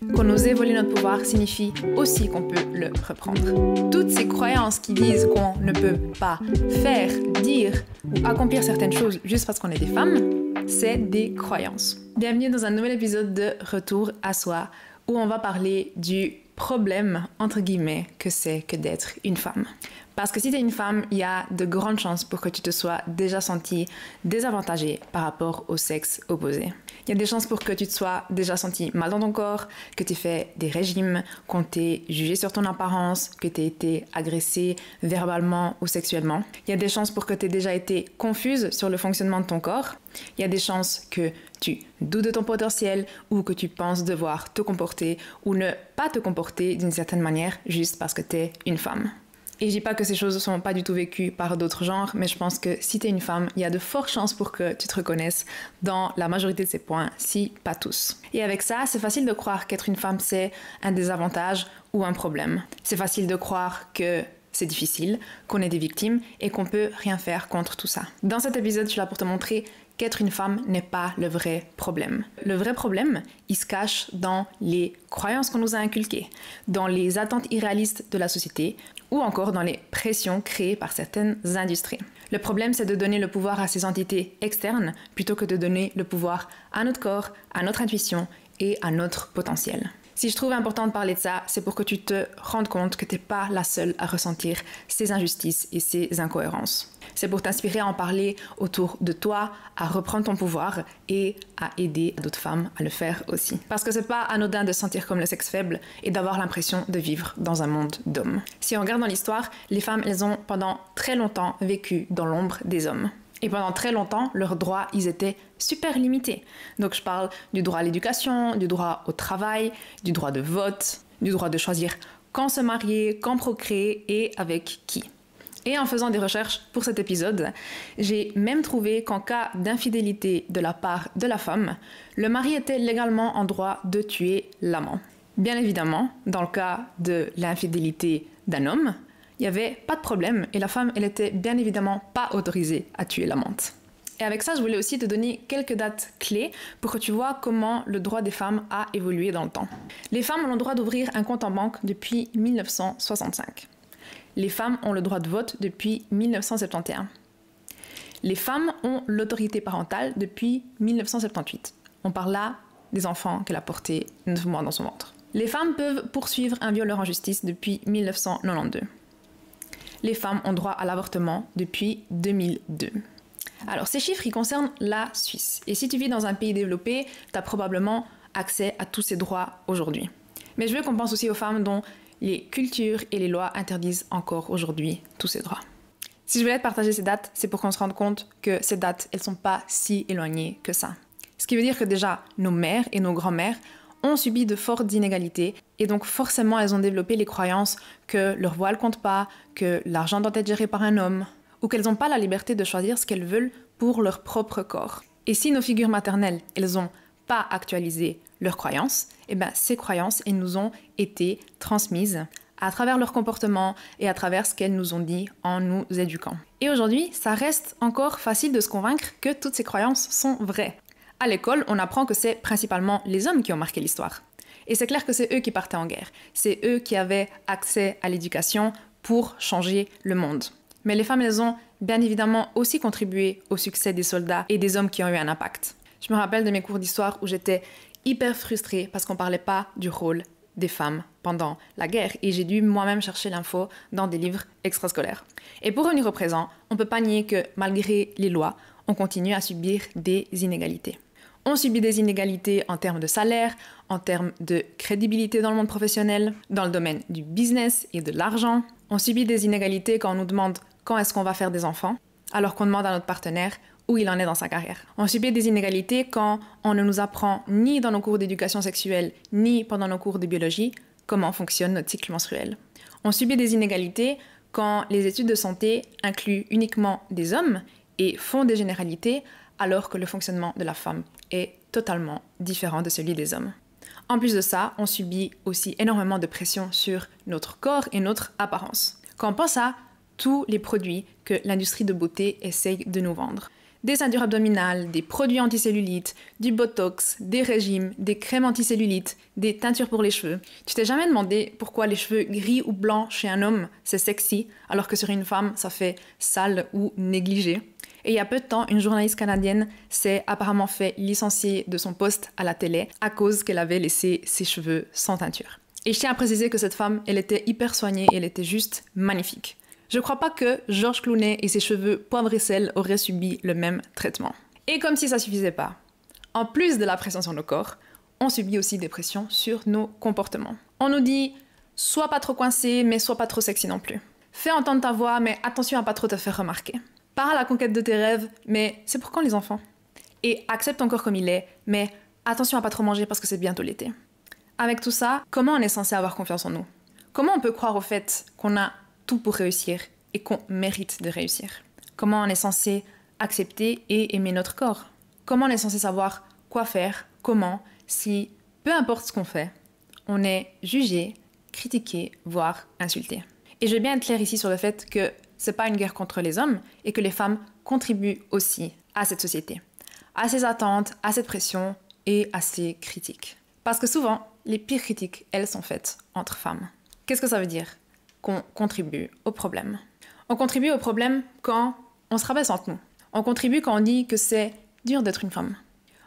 Qu'on ose voler notre pouvoir signifie aussi qu'on peut le reprendre. Toutes ces croyances qui disent qu'on ne peut pas faire, dire ou accomplir certaines choses juste parce qu'on est des femmes, c'est des croyances. Bienvenue dans un nouvel épisode de Retour à soi où on va parler du problème, entre guillemets, que c'est que d'être une femme. Parce que si tu es une femme, il y a de grandes chances pour que tu te sois déjà sentie désavantagée par rapport au sexe opposé. Il y a des chances pour que tu te sois déjà sentie mal dans ton corps, que tu aies fait des régimes, qu'on t'ait jugé sur ton apparence, que tu aies été agressée verbalement ou sexuellement. Il y a des chances pour que tu aies déjà été confuse sur le fonctionnement de ton corps. Il y a des chances que tu doutes de ton potentiel ou que tu penses devoir te comporter ou ne pas te comporter d'une certaine manière juste parce que tu es une femme. Et je dis pas que ces choses ne sont pas du tout vécues par d'autres genres, mais je pense que si tu es une femme, il y a de fortes chances pour que tu te reconnaisses dans la majorité de ces points, si pas tous. Et avec ça, c'est facile de croire qu'être une femme, c'est un désavantage ou un problème. C'est facile de croire que c'est difficile, qu'on est des victimes et qu'on peut rien faire contre tout ça. Dans cet épisode, je suis là pour te montrer qu'être une femme n'est pas le vrai problème. Le vrai problème, il se cache dans les croyances qu'on nous a inculquées, dans les attentes irréalistes de la société ou encore dans les pressions créées par certaines industries. Le problème, c'est de donner le pouvoir à ces entités externes plutôt que de donner le pouvoir à notre corps, à notre intuition et à notre potentiel. Si je trouve important de parler de ça, c'est pour que tu te rendes compte que tu n'es pas la seule à ressentir ces injustices et ces incohérences. C'est pour t'inspirer à en parler autour de toi, à reprendre ton pouvoir et à aider d'autres femmes à le faire aussi. Parce que c'est pas anodin de se sentir comme le sexe faible et d'avoir l'impression de vivre dans un monde d'hommes. Si on regarde dans l'histoire, les femmes, elles ont pendant très longtemps vécu dans l'ombre des hommes. Et pendant très longtemps, leurs droits, ils étaient super limités. Donc je parle du droit à l'éducation, du droit au travail, du droit de vote, du droit de choisir quand se marier, quand procréer et avec qui. Et en faisant des recherches pour cet épisode, j'ai même trouvé qu'en cas d'infidélité de la part de la femme, le mari était légalement en droit de tuer l'amant. Bien évidemment, dans le cas de l'infidélité d'un homme, il n'y avait pas de problème et la femme, elle était bien évidemment pas autorisée à tuer l'amante. Et avec ça, je voulais aussi te donner quelques dates clés pour que tu vois comment le droit des femmes a évolué dans le temps. Les femmes ont le droit d'ouvrir un compte en banque depuis 1965. Les femmes ont le droit de vote depuis 1971. Les femmes ont l'autorité parentale depuis 1978. On parle là des enfants qu'elle a portés 9 mois dans son ventre. Les femmes peuvent poursuivre un violeur en justice depuis 1992. Les femmes ont droit à l'avortement depuis 2002. Alors ces chiffres, ils concernent la Suisse. Et si tu vis dans un pays développé, tu as probablement accès à tous ces droits aujourd'hui. Mais je veux qu'on pense aussi aux femmes dont les cultures et les lois interdisent encore aujourd'hui tous ces droits. Si je voulais te partager ces dates, c'est pour qu'on se rende compte que ces dates, elles sont pas si éloignées que ça. Ce qui veut dire que déjà, nos mères et nos grands-mères ont subi de fortes inégalités et donc forcément elles ont développé les croyances que leur voile compte pas, que l'argent doit être géré par un homme ou qu'elles n'ont pas la liberté de choisir ce qu'elles veulent pour leur propre corps. Et si nos figures maternelles, elles n'ont pas actualisé leurs croyances, eh ben ces croyances, elles nous ont été transmises à travers leur comportement et à travers ce qu'elles nous ont dit en nous éduquant. Et aujourd'hui, ça reste encore facile de se convaincre que toutes ces croyances sont vraies. À l'école, on apprend que c'est principalement les hommes qui ont marqué l'histoire. Et c'est clair que c'est eux qui partaient en guerre. C'est eux qui avaient accès à l'éducation pour changer le monde. Mais les femmes, elles ont bien évidemment aussi contribué au succès des soldats et des hommes qui ont eu un impact. Je me rappelle de mes cours d'histoire où j'étais hyper frustrée parce qu'on ne parlait pas du rôle des femmes pendant la guerre. Et j'ai dû moi-même chercher l'info dans des livres extrascolaires. Et pour revenir au présent, on ne peut pas nier que malgré les lois, on continue à subir des inégalités. On subit des inégalités en termes de salaire, en termes de crédibilité dans le monde professionnel, dans le domaine du business et de l'argent. On subit des inégalités quand on nous demande quand est-ce qu'on va faire des enfants, alors qu'on demande à notre partenaire où il en est dans sa carrière. On subit des inégalités quand on ne nous apprend ni dans nos cours d'éducation sexuelle, ni pendant nos cours de biologie, comment fonctionne notre cycle menstruel. On subit des inégalités quand les études de santé incluent uniquement des hommes et font des généralités, alors que le fonctionnement de la femme est totalement différent de celui des hommes. En plus de ça, on subit aussi énormément de pression sur notre corps et notre apparence. Quand on pense à tous les produits que l'industrie de beauté essaye de nous vendre, des ceintures abdominales, des produits anticellulites, du botox, des régimes, des crèmes anticellulites, des teintures pour les cheveux. Tu t'es jamais demandé pourquoi les cheveux gris ou blancs chez un homme, c'est sexy, alors que sur une femme, ça fait sale ou négligé? Et il y a peu de temps, une journaliste canadienne s'est apparemment fait licencier de son poste à la télé à cause qu'elle avait laissé ses cheveux sans teinture. Et je tiens à préciser que cette femme, elle était hyper soignée et elle était juste magnifique. Je crois pas que Georges Clooney et ses cheveux poivre et sel auraient subi le même traitement. Et comme si ça suffisait pas, en plus de la pression sur nos corps, on subit aussi des pressions sur nos comportements. On nous dit « sois pas trop coincé, mais sois pas trop sexy non plus. Fais entendre ta voix, mais attention à pas trop te faire remarquer. Pars à la conquête de tes rêves, mais c'est pour quand les enfants? Et accepte ton corps comme il est, mais attention à pas trop manger parce que c'est bientôt l'été. » Avec tout ça, comment on est censé avoir confiance en nous? Comment on peut croire au fait qu'on a tout pour réussir et qu'on mérite de réussir? Comment on est censé accepter et aimer notre corps? Comment on est censé savoir quoi faire, comment, si, peu importe ce qu'on fait, on est jugé, critiqué, voire insulté? Et je vais bien être claire ici sur le fait que c'est pas une guerre contre les hommes et que les femmes contribuent aussi à cette société, à ces attentes, à cette pression et à ces critiques. Parce que souvent, les pires critiques, elles sont faites entre femmes. Qu'est-ce que ça veut dire? Qu'on contribue au problème. On contribue au problème quand on se rabaisse entre nous. On contribue quand on dit que c'est dur d'être une femme.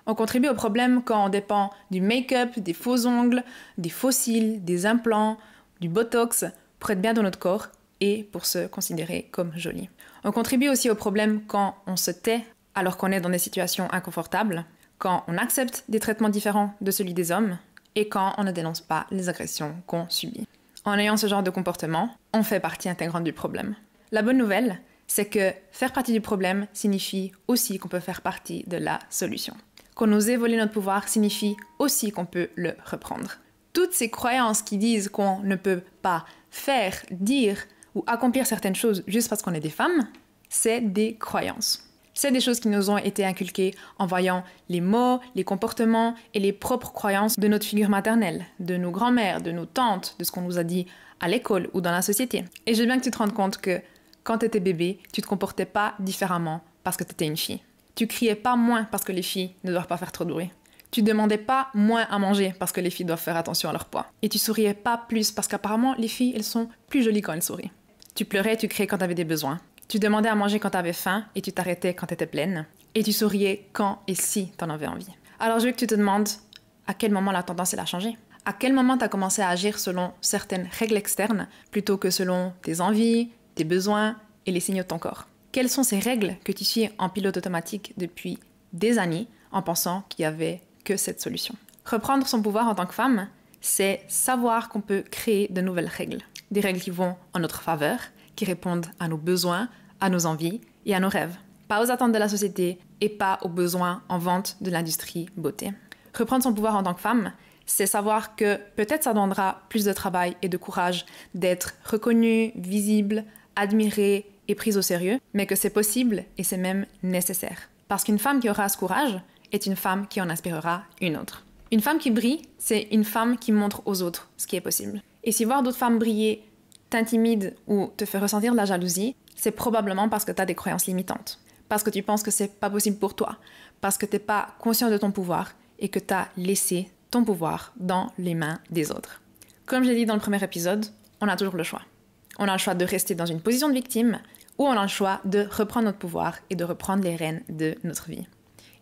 On contribue au problème quand on dépend du make-up, des faux ongles, des faux cils, des implants, du botox pour être bien dans notre corps et pour se considérer comme jolie. On contribue aussi au problème quand on se tait alors qu'on est dans des situations inconfortables, quand on accepte des traitements différents de celui des hommes et quand on ne dénonce pas les agressions qu'on subit. En ayant ce genre de comportement, on fait partie intégrante du problème. La bonne nouvelle, c'est que faire partie du problème signifie aussi qu'on peut faire partie de la solution. Qu'on nous ait volé notre pouvoir signifie aussi qu'on peut le reprendre. Toutes ces croyances qui disent qu'on ne peut pas faire, dire ou accomplir certaines choses juste parce qu'on est des femmes, c'est des croyances. C'est des choses qui nous ont été inculquées en voyant les mots, les comportements et les propres croyances de notre figure maternelle, de nos grands-mères, de nos tantes, de ce qu'on nous a dit à l'école ou dans la société. Et je veux bien que tu te rendes compte que quand tu étais bébé, tu te comportais pas différemment parce que tu étais une fille. Tu criais pas moins parce que les filles ne doivent pas faire trop de bruit. Tu demandais pas moins à manger parce que les filles doivent faire attention à leur poids. Et tu souriais pas plus parce qu'apparemment les filles, elles sont plus jolies quand elles sourient. Tu pleurais, tu criais quand tu avais des besoins. Tu demandais à manger quand t'avais faim et tu t'arrêtais quand t'étais pleine. Et tu souriais quand et si t'en avais envie. Alors je veux que tu te demandes à quel moment la tendance elle a changé. À quel moment t'as commencé à agir selon certaines règles externes plutôt que selon tes envies, tes besoins et les signaux de ton corps. Quelles sont ces règles que tu suis en pilote automatique depuis des années en pensant qu'il n'y avait que cette solution? Reprendre son pouvoir en tant que femme, c'est savoir qu'on peut créer de nouvelles règles. Des règles qui vont en notre faveur, qui répondent à nos besoins, à nos envies et à nos rêves. Pas aux attentes de la société et pas aux besoins en vente de l'industrie beauté. Reprendre son pouvoir en tant que femme, c'est savoir que peut-être ça demandera plus de travail et de courage d'être reconnue, visible, admirée et prise au sérieux, mais que c'est possible et c'est même nécessaire. Parce qu'une femme qui aura ce courage est une femme qui en inspirera une autre. Une femme qui brille, c'est une femme qui montre aux autres ce qui est possible. Et si voir d'autres femmes briller t'intimide ou te fait ressentir de la jalousie, c'est probablement parce que tu as des croyances limitantes. Parce que tu penses que c'est pas possible pour toi. Parce que t'es pas conscient de ton pouvoir et que tu as laissé ton pouvoir dans les mains des autres. Comme je l'ai dit dans le premier épisode, on a toujours le choix. On a le choix de rester dans une position de victime ou on a le choix de reprendre notre pouvoir et de reprendre les rênes de notre vie.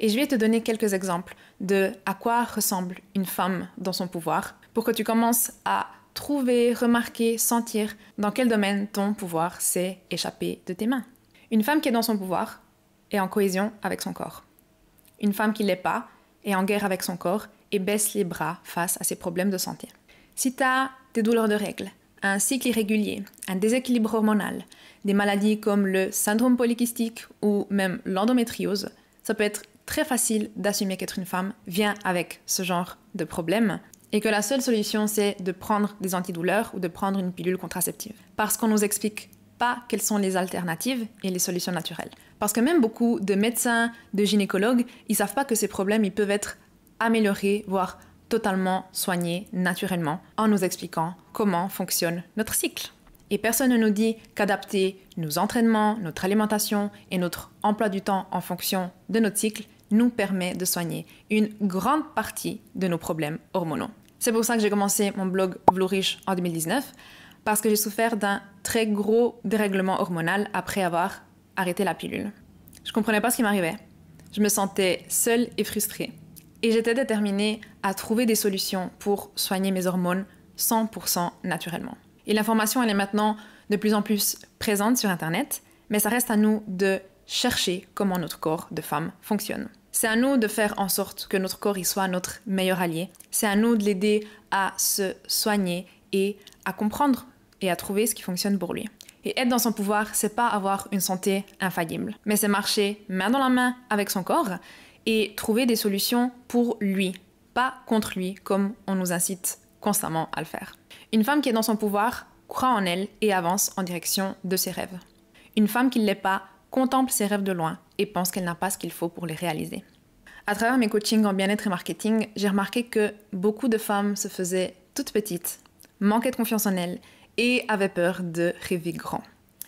Et je vais te donner quelques exemples de à quoi ressemble une femme dans son pouvoir pour que tu commences à trouver, remarquer, sentir dans quel domaine ton pouvoir s'est échappé de tes mains. Une femme qui est dans son pouvoir est en cohésion avec son corps. Une femme qui ne l'est pas est en guerre avec son corps et baisse les bras face à ses problèmes de santé. Si tu as des douleurs de règles, un cycle irrégulier, un déséquilibre hormonal, des maladies comme le syndrome polykystique ou même l'endométriose, ça peut être très facile d'assumer qu'être une femme vient avec ce genre de problème et que la seule solution, c'est de prendre des antidouleurs ou de prendre une pilule contraceptive. Parce qu'on ne nous explique pas quelles sont les alternatives et les solutions naturelles. Parce que même beaucoup de médecins, de gynécologues, ils ne savent pas que ces problèmes ils peuvent être améliorés, voire totalement soignés naturellement, en nous expliquant comment fonctionne notre cycle. Et personne ne nous dit qu'adapter nos entraînements, notre alimentation et notre emploi du temps en fonction de notre cycle nous permet de soigner une grande partie de nos problèmes hormonaux. C'est pour ça que j'ai commencé mon blog Vloerish en 2019, parce que j'ai souffert d'un très gros dérèglement hormonal après avoir arrêté la pilule. Je comprenais pas ce qui m'arrivait. Je me sentais seule et frustrée. Et j'étais déterminée à trouver des solutions pour soigner mes hormones 100% naturellement. Et l'information, elle est maintenant de plus en plus présente sur Internet, mais ça reste à nous de chercher comment notre corps de femme fonctionne. C'est à nous de faire en sorte que notre corps y soit notre meilleur allié. C'est à nous de l'aider à se soigner et à comprendre et à trouver ce qui fonctionne pour lui. Et être dans son pouvoir, c'est pas avoir une santé infaillible, mais c'est marcher main dans la main avec son corps et trouver des solutions pour lui, pas contre lui, comme on nous incite constamment à le faire. Une femme qui est dans son pouvoir croit en elle et avance en direction de ses rêves. Une femme qui ne l'est pas contemple ses rêves de loin et pense qu'elle n'a pas ce qu'il faut pour les réaliser. À travers mes coachings en bien-être et marketing, j'ai remarqué que beaucoup de femmes se faisaient toutes petites, manquaient de confiance en elles et avaient peur de rêver grand.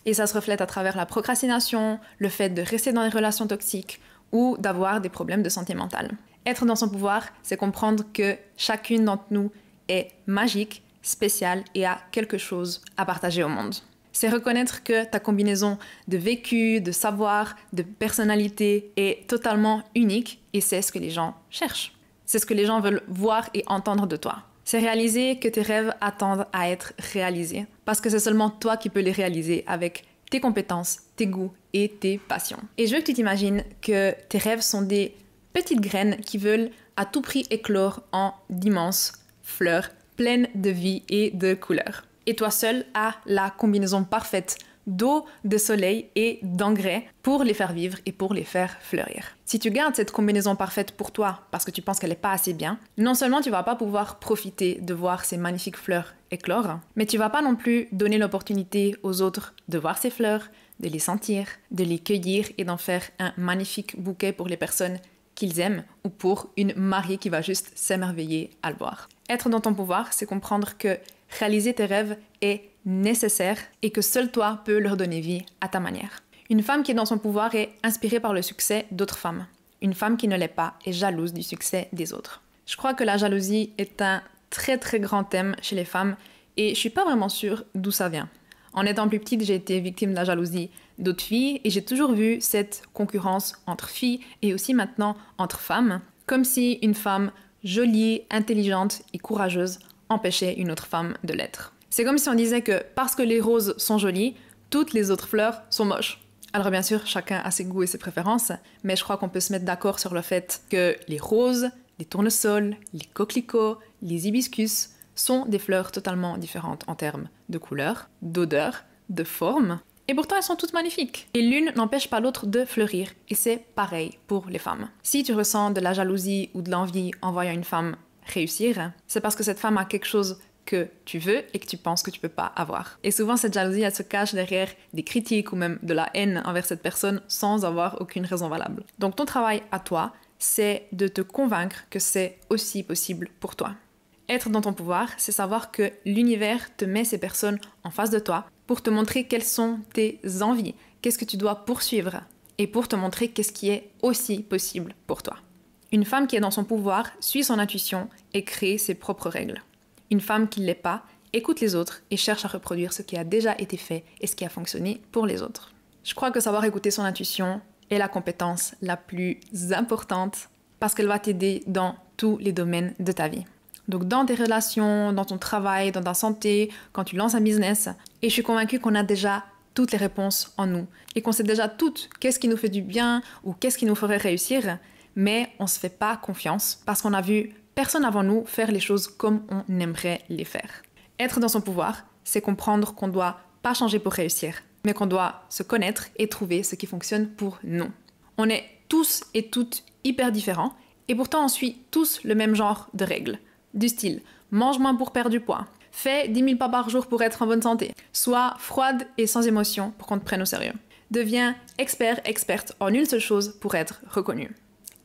Et ça se reflète à travers la procrastination, le fait de rester dans des relations toxiques ou d'avoir des problèmes de santé mentale. Être dans son pouvoir, c'est comprendre que chacune d'entre nous est magique, spéciale et a quelque chose à partager au monde. C'est reconnaître que ta combinaison de vécu, de savoir, de personnalité est totalement unique et c'est ce que les gens cherchent. C'est ce que les gens veulent voir et entendre de toi. C'est réaliser que tes rêves attendent à être réalisés parce que c'est seulement toi qui peux les réaliser avec tes compétences, tes goûts et tes passions. Et je veux que tu t'imagines que tes rêves sont des petites graines qui veulent à tout prix éclore en d'immenses fleurs pleines de vie et de couleurs. Et toi seul as la combinaison parfaite d'eau, de soleil et d'engrais pour les faire vivre et pour les faire fleurir. Si tu gardes cette combinaison parfaite pour toi parce que tu penses qu'elle n'est pas assez bien, non seulement tu vas pas pouvoir profiter de voir ces magnifiques fleurs éclore, mais tu vas pas non plus donner l'opportunité aux autres de voir ces fleurs, de les sentir, de les cueillir et d'en faire un magnifique bouquet pour les personnes qu'ils aiment ou pour une mariée qui va juste s'émerveiller à le voir. Être dans ton pouvoir, c'est comprendre que réaliser tes rêves est nécessaire et que seul toi peux leur donner vie à ta manière. Une femme qui est dans son pouvoir est inspirée par le succès d'autres femmes. Une femme qui ne l'est pas est jalouse du succès des autres. Je crois que la jalousie est un très très grand thème chez les femmes et je suis pas vraiment sûre d'où ça vient. En étant plus petite, j'ai été victime de la jalousie d'autres filles et j'ai toujours vu cette concurrence entre filles et aussi maintenant entre femmes, comme si une femme jolie, intelligente et courageuse empêchait une autre femme de l'être. C'est comme si on disait que parce que les roses sont jolies, toutes les autres fleurs sont moches. Alors bien sûr, chacun a ses goûts et ses préférences, mais je crois qu'on peut se mettre d'accord sur le fait que les roses, les tournesols, les coquelicots, les hibiscus sont des fleurs totalement différentes en termes de couleur, d'odeur, de forme, et pourtant elles sont toutes magnifiques. Et l'une n'empêche pas l'autre de fleurir, et c'est pareil pour les femmes. Si tu ressens de la jalousie ou de l'envie en voyant une femme réussir, c'est parce que cette femme a quelque chose que tu veux et que tu penses que tu peux pas avoir. Et souvent cette jalousie, elle se cache derrière des critiques ou même de la haine envers cette personne sans avoir aucune raison valable. Donc ton travail à toi, c'est de te convaincre que c'est aussi possible pour toi. Être dans ton pouvoir, c'est savoir que l'univers te met ces personnes en face de toi pour te montrer quelles sont tes envies, qu'est-ce que tu dois poursuivre et pour te montrer qu'est-ce qui est aussi possible pour toi. Une femme qui est dans son pouvoir suit son intuition et crée ses propres règles. Une femme qui ne l'est pas écoute les autres et cherche à reproduire ce qui a déjà été fait et ce qui a fonctionné pour les autres. Je crois que savoir écouter son intuition est la compétence la plus importante parce qu'elle va t'aider dans tous les domaines de ta vie. Donc dans tes relations, dans ton travail, dans ta santé, quand tu lances un business. Et je suis convaincue qu'on a déjà toutes les réponses en nous et qu'on sait déjà toutes qu'est-ce qui nous fait du bien ou qu'est-ce qui nous ferait réussir, mais on ne se fait pas confiance parce qu'on a vu personne avant nous faire les choses comme on aimerait les faire. Être dans son pouvoir, c'est comprendre qu'on ne doit pas changer pour réussir, mais qu'on doit se connaître et trouver ce qui fonctionne pour nous. On est tous et toutes hyper différents et pourtant on suit tous le même genre de règles. Du style, mange moins pour perdre du poids, fais 10 000 pas par jour pour être en bonne santé, sois froide et sans émotion pour qu'on te prenne au sérieux. Deviens experte en une seule chose pour être reconnu.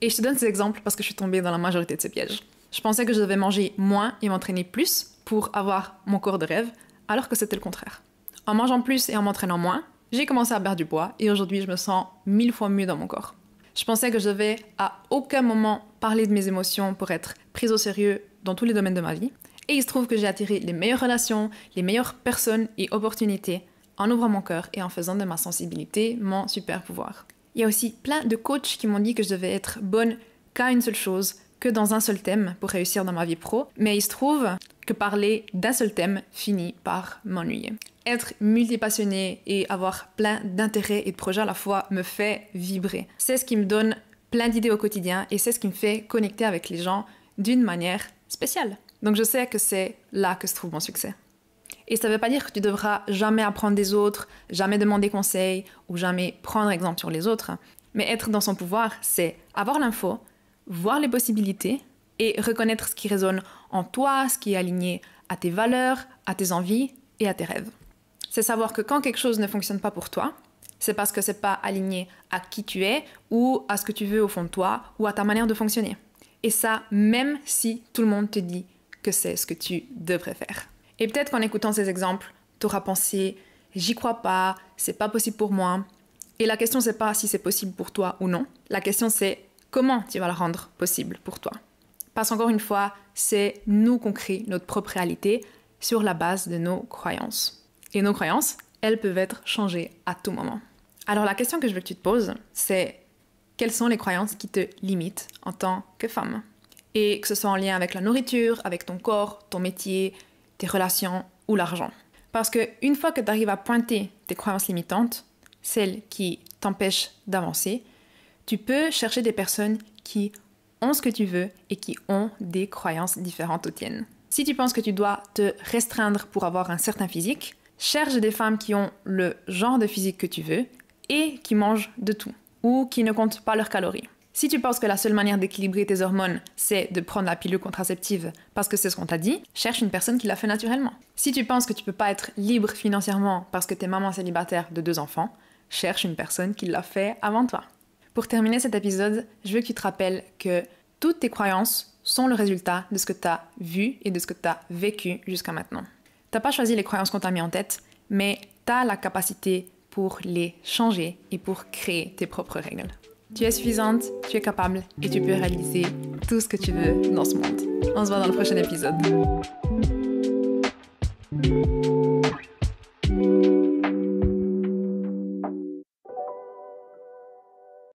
Et je te donne ces exemples parce que je suis tombée dans la majorité de ces pièges. Je pensais que je devais manger moins et m'entraîner plus pour avoir mon corps de rêve, alors que c'était le contraire. En mangeant plus et en m'entraînant moins, j'ai commencé à perdre du poids et aujourd'hui je me sens 1000 fois mieux dans mon corps. Je pensais que je devais à aucun moment parler de mes émotions pour être prise au sérieux dans tous les domaines de ma vie. Et il se trouve que j'ai attiré les meilleures relations, les meilleures personnes et opportunités en ouvrant mon cœur et en faisant de ma sensibilité mon super pouvoir. Il y a aussi plein de coachs qui m'ont dit que je devais être bonne qu'à une seule chose, que dans un seul thème pour réussir dans ma vie pro. Mais il se trouve que parler d'un seul thème finit par m'ennuyer. Être multipassionnée et avoir plein d'intérêts et de projets à la fois me fait vibrer. C'est ce qui me donne plein d'idées au quotidien et c'est ce qui me fait connecter avec les gens d'une manière spéciale. Donc je sais que c'est là que se trouve mon succès. Et ça ne veut pas dire que tu devras jamais apprendre des autres, jamais demander conseil ou jamais prendre exemple sur les autres. Mais être dans son pouvoir, c'est avoir l'info, voir les possibilités et reconnaître ce qui résonne en toi, ce qui est aligné à tes valeurs, à tes envies et à tes rêves. C'est savoir que quand quelque chose ne fonctionne pas pour toi, c'est parce que c'est pas aligné à qui tu es ou à ce que tu veux au fond de toi ou à ta manière de fonctionner. Et ça, même si tout le monde te dit que c'est ce que tu devrais faire. Et peut-être qu'en écoutant ces exemples, tu auras pensé « j'y crois pas, c'est pas possible pour moi ». Et la question, c'est pas si c'est possible pour toi ou non. La question, c'est comment tu vas le rendre possible pour toi. Parce qu'encore une fois, c'est nous qu'on crée notre propre réalité sur la base de nos croyances. Et nos croyances, elles peuvent être changées à tout moment. Alors la question que je veux que tu te poses, c'est quelles sont les croyances qui te limitent en tant que femme ? Et que ce soit en lien avec la nourriture, avec ton corps, ton métier, tes relations ou l'argent. Parce qu'une fois que tu arrives à pointer tes croyances limitantes, celles qui t'empêchent d'avancer, tu peux chercher des personnes qui ont ce que tu veux et qui ont des croyances différentes aux tiennes. Si tu penses que tu dois te restreindre pour avoir un certain physique, cherche des femmes qui ont le genre de physique que tu veux et qui mangent de tout ou qui ne comptent pas leurs calories. Si tu penses que la seule manière d'équilibrer tes hormones, c'est de prendre la pilule contraceptive parce que c'est ce qu'on t'a dit, cherche une personne qui l'a fait naturellement. Si tu penses que tu peux pas être libre financièrement parce que t'es maman célibataire de 2 enfants, cherche une personne qui l'a fait avant toi. Pour terminer cet épisode, je veux que tu te rappelles que toutes tes croyances sont le résultat de ce que tu as vu et de ce que tu as vécu jusqu'à maintenant. T'as pas choisi les croyances qu'on t'a mis en tête, mais tu as la capacité pour les changer et pour créer tes propres règles. Tu es suffisante, tu es capable et tu peux réaliser tout ce que tu veux dans ce monde. On se voit dans le prochain épisode.